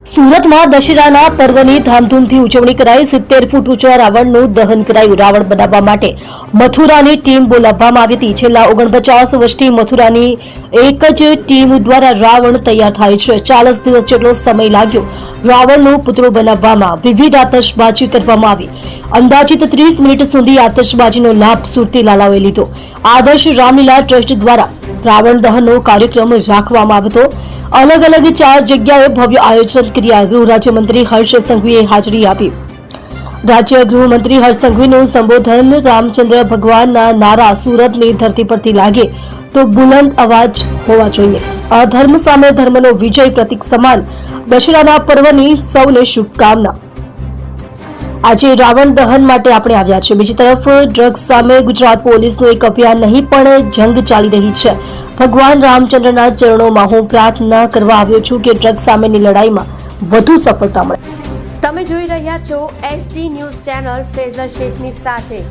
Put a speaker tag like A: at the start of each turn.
A: સુરતમાં દશેરાના પર્વની ધામધૂમથી ઉજવણી કરાઈ। 70 ફૂટ ઊંચા રાવણનું દહન કરાયું। રાવણ બનાવવા માટે મથુરાની ટીમ બોલાવવામાં આવી હતી। છેલ્લા 49 વર્ષથી મથુરાની એક જ ટીમ દ્વારા રાવણ તૈયાર થાય છે। 40 દિવસ જેટલો સમય લાગ્યો રાવણનું પુતળું બનાવવામાં। વિવિધ આતશબાજી કરવામાં આવી। અંદાજિત 30 મિનિટ સુધી આતશબાજીનો લાભ સુરતી લાલાઓએ લીધો। આદર્શ રામલીલા ટ્રસ્ટ દ્વારા રાવણ દહનનો કાર્યક્રમ રાખવામાં આવ્યો હતો। अलग अलग 4 जगह भव्य आयोजन किया। गृह राज्य मंत्री हर्ष संघवीए हाजरी आपी। राज्य गृह मंत्री हर्ष संघवीનું संबोधन रामचंद्र भगवानના नारा सूरतની धरती परથી लागे तो बुलंद अवाज होवा જોઈએ। अधर्म सामे धर्मનો विजय प्रतीक समान दशहराના પર્વની સૌને શુભકામના। આજે રાવણ દહન માટે આપણે આવ્યા છે। બીજી તરફ ડ્રગ્સ સામે ગુજરાત પોલીસનું એક અભિયાન નહીં પણ જંગ ચાલી રહી છે। ભગવાન રામચંદ્રના ચરણોમાં હું પ્રાર્થના કરવા આવ્યો છું કે ડ્રગ્સ સામેની લડાઈમાં વધુ સફળતા મળે।
B: તમે જોઈ રહ્યા છો SD ન્યૂઝ ચેનલ ફેઝર શેખની સાથે।